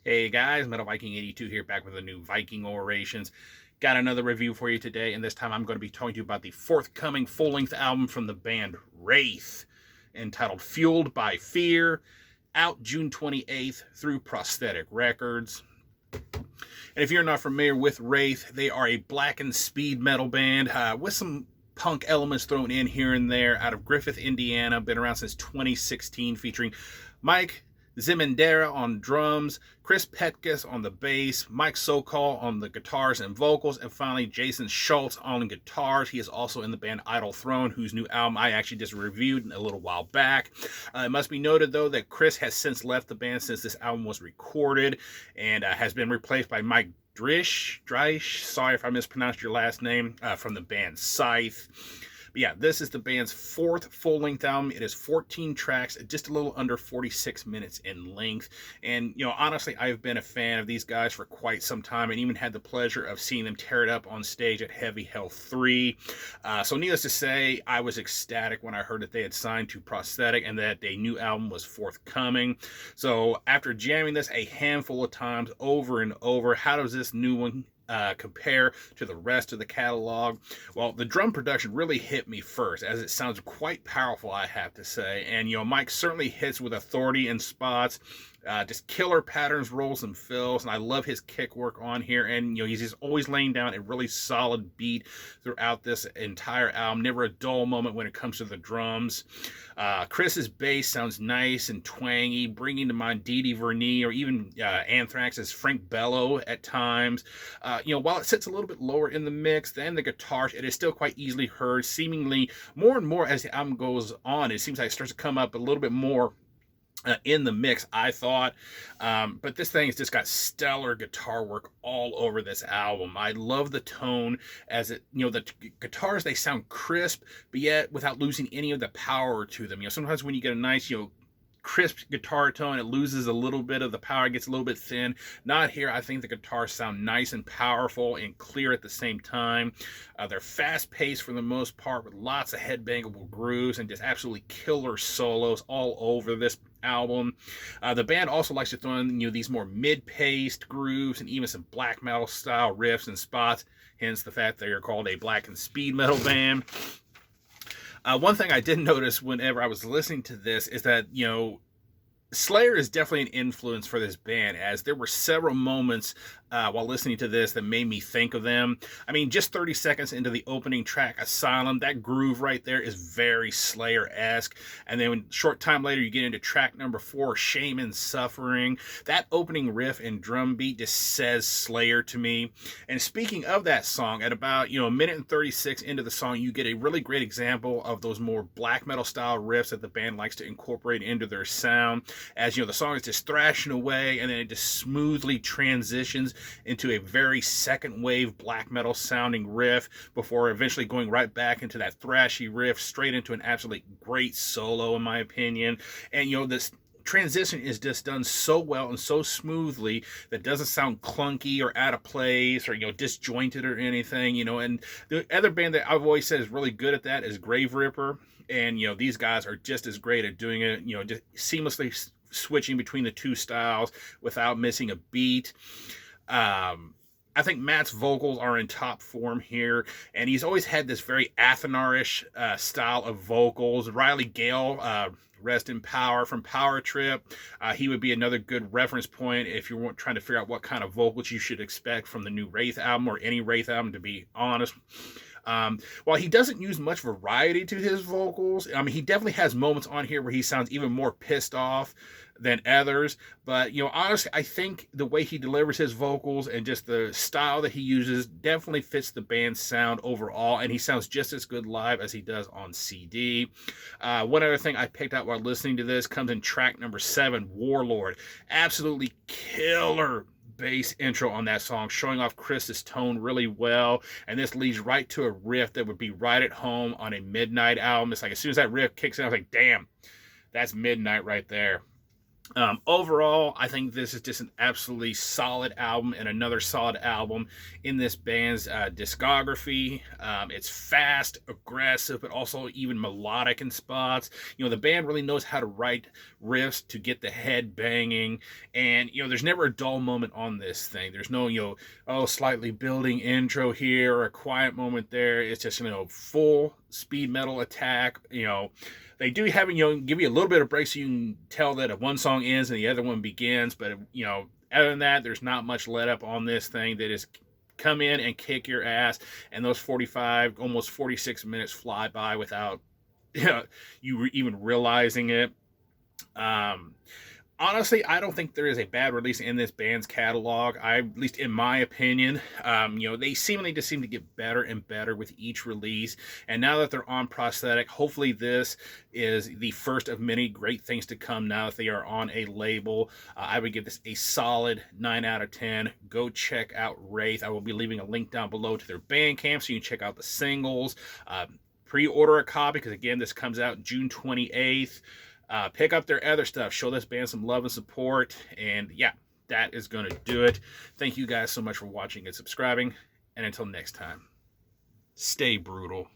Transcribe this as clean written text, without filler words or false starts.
Hey guys, Metal Viking 82 here, back with a new Viking Orations. Got another review for you today, and this time I'm going to be talking to you about the forthcoming full-length album from the band Wraith, entitled Fueled by Fear, out June 28th through Prosthetic Records. And if you're not familiar with Wraith, they are a blackened speed metal band with some punk elements thrown in here and there, out of Griffith, Indiana. Been around since 2016, featuring Mike Zimendera on drums, Chris Petkus on the bass, Mike Sokol on the guitars and vocals, and finally Jason Schultz on guitars. He is also in the band Idle Throne, whose new album I actually just reviewed a little while back. It must be noted, though, that Chris has since left the band since this album was recorded, and has been replaced by Mike Drish, sorry if I mispronounced your last name, from the band Scythe. But yeah, this is the band's fourth full-length album. It is 14 tracks, just a little under 46 minutes in length. And, honestly, I've been a fan of these guys for quite some time, and even had the pleasure of seeing them tear it up on stage at Heavy Hell 3. So needless to say, I was ecstatic when I heard that they had signed to Prosthetic and that a new album was forthcoming. So after jamming this a handful of times over and over, how does this new one compare to the rest of the catalog? Well, the drum production really hit me first, as it sounds quite powerful, I have to say. And, Mike certainly hits with authority in spots. Just killer patterns, rolls, and fills, and I love his kick work on here. And he's just always laying down a really solid beat throughout this entire album. Never a dull moment when it comes to the drums. Chris's bass sounds nice and twangy, bringing to mind Dee Dee Vernie or even Anthrax's Frank Bello at times. While it sits a little bit lower in the mix than the guitars, it is still quite easily heard. Seemingly more and more as the album goes on, it seems like it starts to come up a little bit more in the mix, I thought. But this thing has just got stellar guitar work all over this album. I love the tone, as it, the guitars, they sound crisp, but yet without losing any of the power to them. Sometimes when you get a nice, crisp guitar tone, it loses a little bit of the power, gets a little bit thin. Not here. I think the guitars sound nice and powerful and clear at the same time. They're fast paced for the most part, with lots of headbangable grooves and just absolutely killer solos all over this album. The band also likes to throw in these more mid-paced grooves and even some black metal style riffs and spots, hence the fact they are called a black and speed metal band. One thing I did notice whenever I was listening to this is that, Slayer is definitely an influence for this band, as there were several moments while listening to this that made me think of them. I mean, just 30 seconds into the opening track, Asylum, that groove right there is very Slayer-esque. And then short time later, you get into track number 4, Shame and Suffering. That opening riff and drum beat just says Slayer to me. And speaking of that song, at about, a minute and 36 into the song, you get a really great example of those more black metal style riffs that the band likes to incorporate into their sound. As the song is just thrashing away, and then it just smoothly transitions into a very second wave black metal sounding riff, before eventually going right back into that thrashy riff, straight into an absolutely great solo, in my opinion. And this transition is just done so well and so smoothly that doesn't sound clunky or out of place or disjointed or anything. And the other band that I've always said is really good at that is Grave Ripper. And these guys are just as great at doing it, just seamlessly switching between the two styles without missing a beat. I think Matt's vocals are in top form here, and he's always had this very Athenarish style of vocals. Riley Gale, rest in power, from Power Trip. He would be another good reference point if you're trying to figure out what kind of vocals you should expect from the new Wraith album, or any Wraith album, to be honest. While he doesn't use much variety to his vocals, I mean, he definitely has moments on here where he sounds even more pissed off than others. But, honestly, I think the way he delivers his vocals and just the style that he uses definitely fits the band's sound overall, and he sounds just as good live as he does on CD. One other thing I picked out while listening to this comes in track number 7, Warlord. Absolutely killer bass intro on that song, showing off Chris's tone really well, and this leads right to a riff that would be right at home on a Midnight album. It's like, as soon as that riff kicks in, I was like, damn, that's Midnight right there. Overall, I think this is just an absolutely solid album and another solid album in this band's discography. It's fast, aggressive, but also even melodic in spots. You know, the band really knows how to write riffs to get the head banging, and you know, there's never a dull moment on this thing. There's no, you know, oh, slightly building intro here or a quiet moment there. It's just, you know, full speed metal attack. You know, they do have, you know, give you a little bit of break so you can tell that one song ends and the other one begins. But, you know, other than that, there's not much let up on this thing. That is come in and kick your ass. And those 45, almost 46 minutes fly by without, you know, you even realizing it. Honestly, I don't think there is a bad release in this band's catalog. At least in my opinion, you know, they seemingly just seem to get better and better with each release. And now that they're on prosthetic, hopefully this is the first of many great things to come now that they are on a label. I would give this a solid 9 out of 10. Go check out Wraith. I will be leaving a link down below to their Bandcamp so you can check out the singles. Pre-order a copy because, again, this comes out June 28th. Pick up their other stuff. Show this band some love and support. And yeah, that is going to do it. Thank you guys so much for watching and subscribing. And until next time, stay brutal.